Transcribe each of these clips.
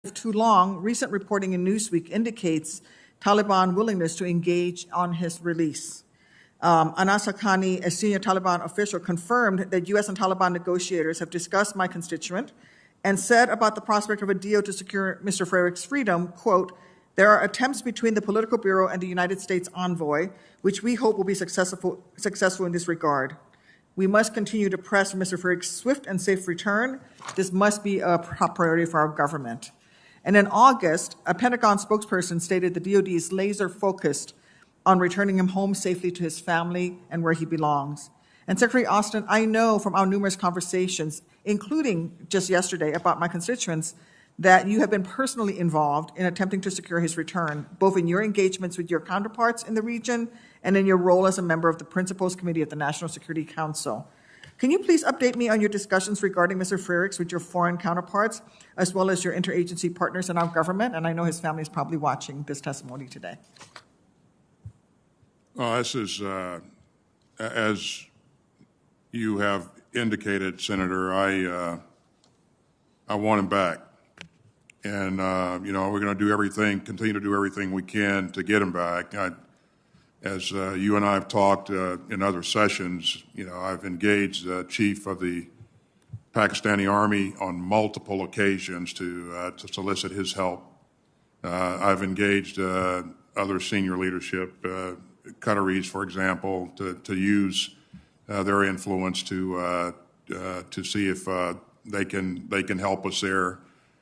too long, recent reporting in Newsweek indicates Taliban willingness to engage on his release. Anas Haqqani, a senior Taliban official, confirmed that U.S. and Taliban negotiators have discussed my constituent and said about the prospect of a deal to secure Mr. Frerich's freedom, quote, "There are attempts between the Political Bureau and the United States envoy, which we hope will be successful in this regard. We must continue to press for Mr. Frerich's swift and safe return. This must be a top priority for our government." And in August, a Pentagon spokesperson stated the DoD is laser focused on returning him home safely to his family and where he belongs. And Secretary Austin, I know from our numerous conversations, including just yesterday about my constituents, that you have been personally involved in attempting to secure his return, both in your engagements with your counterparts in the region and in your role as a member of the Principals Committee at the National Security Council. Can you please update me on your discussions regarding Mr. Frerichs with your foreign counterparts, as well as your interagency partners in our government? And I know his family is probably watching this testimony today. Well, this is, as you have indicated, Senator, I want him back. And, we're going to do everything, continue to do everything we can to get him back. As you and I have talked in other sessions, I've engaged the chief of the Pakistani Army on multiple occasions to solicit his help. I've engaged other senior leadership, Qataris, for example, to use their influence to see if they can help us there.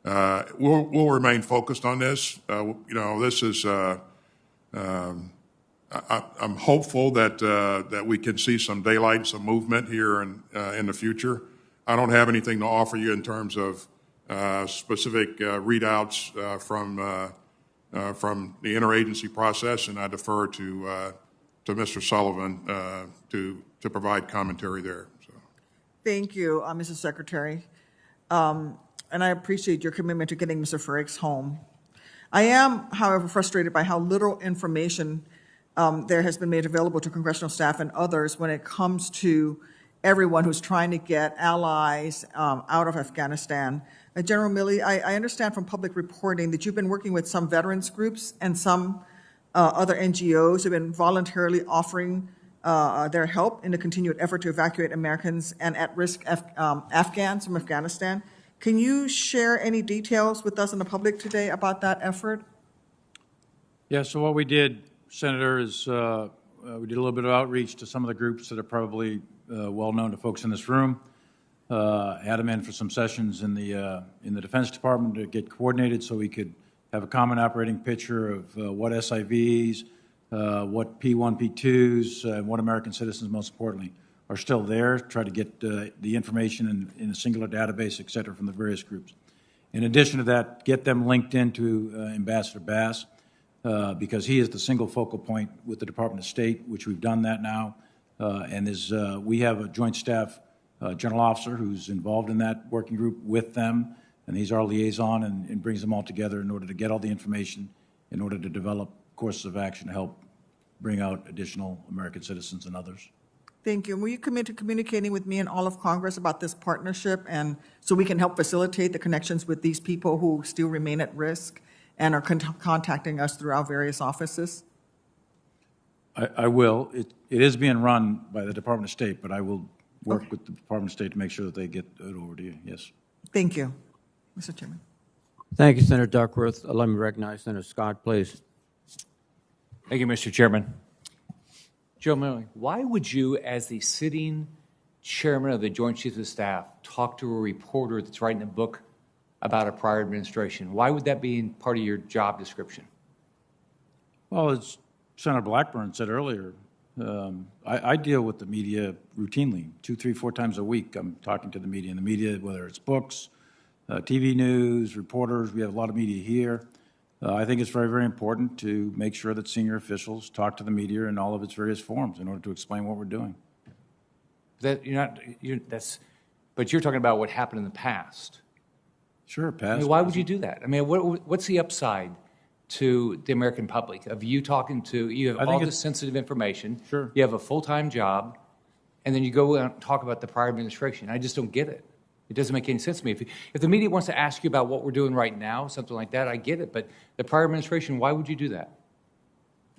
We'll remain focused on this. This is. I'm hopeful that we can see some daylight, some movement here in the future. I don't have anything to offer you in terms of specific readouts from the interagency process, and I defer to Mr. Sullivan to provide commentary there. So. Thank you, Mr. Secretary, and I appreciate your commitment to getting Mr. Frerichs home. I am, however, frustrated by how little information there has been made available to congressional staff and others when it comes to everyone who's trying to get allies out of Afghanistan. General Milley, I understand from public reporting that you've been working with some veterans groups and some other NGOs who have been voluntarily offering their help in the continued effort to evacuate Americans and at-risk Afghans from Afghanistan. Can you share any details with us and the public today about that effort? Yeah, so what we did, Senator, is we did a little bit of outreach to some of the groups that are probably well known to folks in this room. Had them in for some sessions in the Defense Department to get coordinated so we could have a common operating picture of what SIVs, what P1, P2s, and what American citizens, most importantly, are still there. Try to get the information in a singular database, et cetera, from the various groups. In addition to that, get them linked into Ambassador Bass, because he is the single focal point with the Department of State, which we've done that now. And we have a joint staff general officer who's involved in that working group with them, and he's our liaison and brings them all together in order to get all the information, in order to develop courses of action to help bring out additional American citizens and others. Thank you. And will you commit to communicating with me and all of Congress about this partnership, and so we can help facilitate the connections with these people who still remain at risk and are contacting us through our various offices? I will. It is being run by the Department of State, but I will work with the Department of State to make sure that they get it over to you. Yes. Thank you, Mr. Chairman. Thank you, Senator Duckworth. Let me recognize Senator Scott, please. Thank you, Mr. Chairman. Joe Milley, why would you, as the sitting chairman of the Joint Chiefs of Staff, talk to a reporter that's writing a book about a prior administration? Why would that be part of your job description? Well, as Senator Blackburn said earlier, I deal with the media routinely, 2, 3, 4 times a week. I'm talking to the media. And the media, whether it's books, TV news, reporters, we have a lot of media here. I think it's very, very important to make sure that senior officials talk to the media in all of its various forms in order to explain what we're doing. But you're talking about what happened in the past. Sure, past. I mean, why would you do that? I mean, what's the upside to the American public of you talking to, you have all this sensitive information, sure, you have a full-time job, and then you go out and talk about the prior administration? I just don't get it. It doesn't make any sense to me. If the media wants to ask you about what we're doing right now, something like that, I get it. But the prior administration, why would you do that?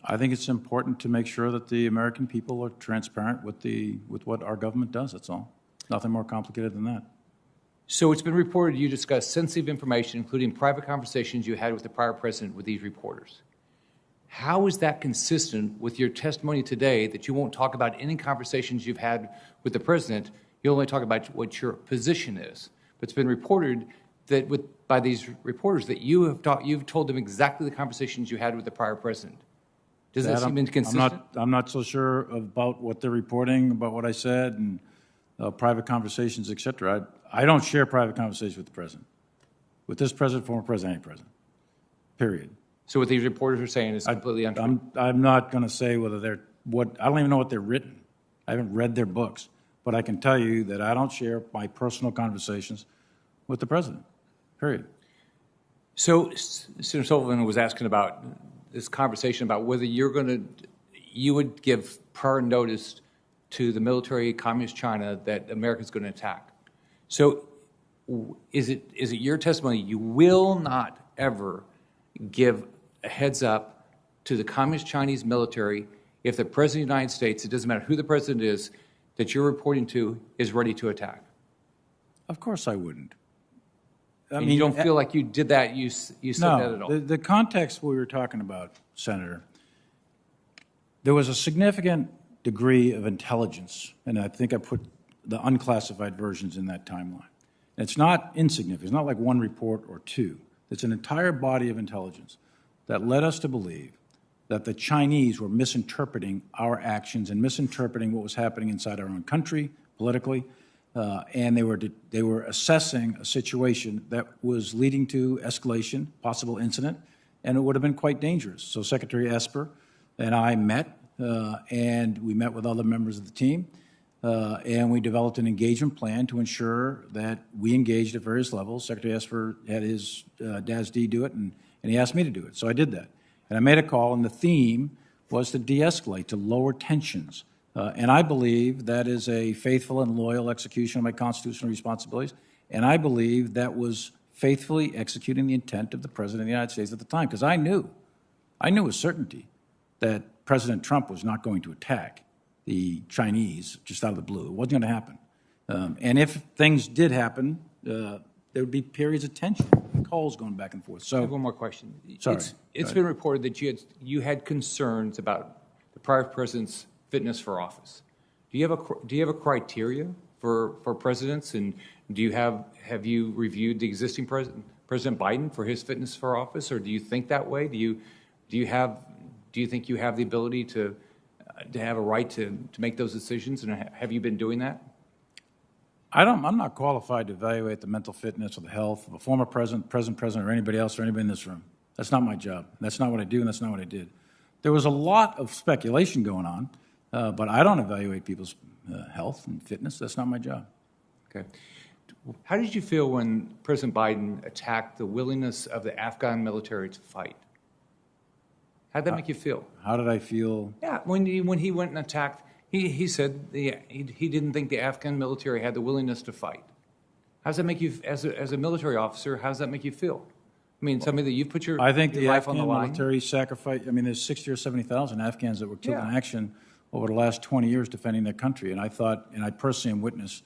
I think it's important to make sure that the American people are transparent with what our government does, that's all. Nothing more complicated than that. So it's been reported you discussed sensitive information, including private conversations you had with the prior president with these reporters. How is that consistent with your testimony today that you won't talk about any conversations you've had with the president? You'll only talk about what your position is. But it's been reported that by these reporters that you've told them exactly the conversations you had with the prior president. Does that seem inconsistent? I'm not so sure about what they're reporting, about what I said, and private conversations, et cetera. I don't share private conversations with the president. With this president, former president, any president, period. So what these reporters are saying is completely untrue? I'm not going to say whether I don't even know what they're written. I haven't read their books. But I can tell you that I don't share my personal conversations with the president, period. So Senator Sullivan was asking about this conversation about whether you would give prior notice to the military communist China that America's going to attack. So is it your testimony you will not ever give a heads up to the communist Chinese military if the president of the United States, it doesn't matter who the president is, that you're reporting to is ready to attack? Of course I wouldn't. And you don't feel like you did that, you said that at all? The context we were talking about, Senator, there was a significant degree of intelligence, and I think I put the unclassified versions in that timeline. And it's not insignificant. It's not like one report or two. It's an entire body of intelligence that led us to believe that the Chinese were misinterpreting our actions and misinterpreting what was happening inside our own country politically, and they were assessing a situation that was leading to escalation, possible incident, and it would have been quite dangerous. So Secretary Esper and I met, and we met with other members of the team, and we developed an engagement plan to ensure that we engaged at various levels. Secretary Esper had his DASD do it, and he asked me to do it, so I did that. And I made a call, and the theme was to de-escalate, to lower tensions. And I believe that is a faithful and loyal execution of my constitutional responsibilities. And I believe that was faithfully executing the intent of the President of the United States at the time. Because I knew with certainty that President Trump was not going to attack the Chinese just out of the blue. It wasn't going to happen. And if things did happen, there would be periods of tension, calls going back and forth. So I have one more question. Sorry. It's been reported that you had concerns about the prior president's fitness for office. Do you have a criteria for presidents, and have you reviewed the existing President Biden for his fitness for office, or do you think that way? Do you think you have the ability to have a right to make those decisions, and have you been doing that? I'm not qualified to evaluate the mental fitness or the health of a former president, present president, or anybody else, or anybody in this room. That's not my job. That's not what I do, and that's not what I did. There was a lot of speculation going on, but I don't evaluate people's health and fitness. That's not my job. Okay. How did you feel when President Biden attacked the willingness of the Afghan military to fight? How did that make you feel? How did I feel? Yeah, when he went and attacked, he said he didn't think the Afghan military had the willingness to fight. How does that make you, as a military officer, how does that make you feel? I mean, somebody that you put your I think your the life on Afghan the line. military sacrifice. I mean, there's 60 or 70,000 Afghans that were killed in action over the last 20 years defending their country, and I thought, and I personally am witness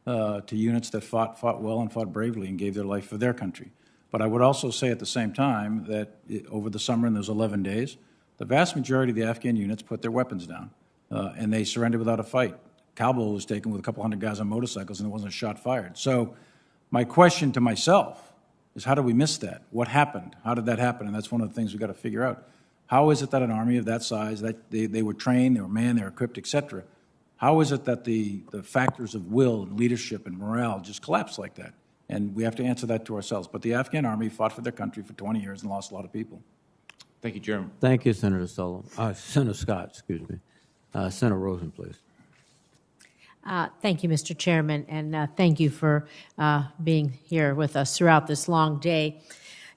to units that fought well and fought bravely and gave their life for their country. But I would also say at the same time that over the summer, in those 11 days, the vast majority of the Afghan units put their weapons down, and they surrendered without a fight. Kabul was taken with a couple hundred guys on motorcycles, and there wasn't a shot fired. So my question to myself is, how did we miss that? What happened? How did that happen? And that's one of the things we've got to figure out. How is it that an army of that size, that they were trained, they were manned, they were equipped, et cetera, how is it that the factors of will and leadership and morale just collapsed like that? And we have to answer that to ourselves. But the Afghan army fought for their country for 20 years and lost a lot of people. Thank you, Chairman. Thank you, Senator Sullivan. Senator Scott, excuse me. Senator Rosen, please. Thank you, Mr. Chairman, and thank you for being here with us throughout this long day.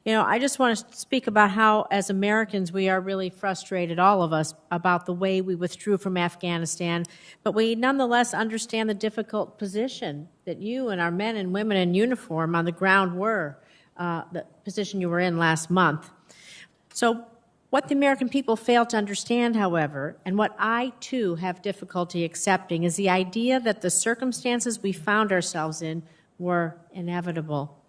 You know, I just want to speak about how, as Americans, we are really frustrated, all of us, about the way we withdrew from Afghanistan, but we nonetheless understand the difficult position that you and our men and women in uniform on the ground were, the position you were in last month. So what the American people fail to understand, however, and what I, too, have difficulty accepting, is the idea that the circumstances we found ourselves in were inevitable.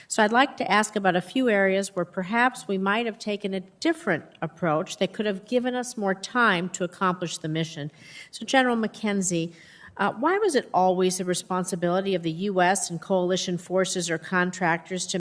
So I'd like to ask about a few areas where perhaps we might have taken a different approach that could have given us more time to accomplish the mission. So General McKenzie, why was it always the responsibility of the U.S. and coalition forces or contractors to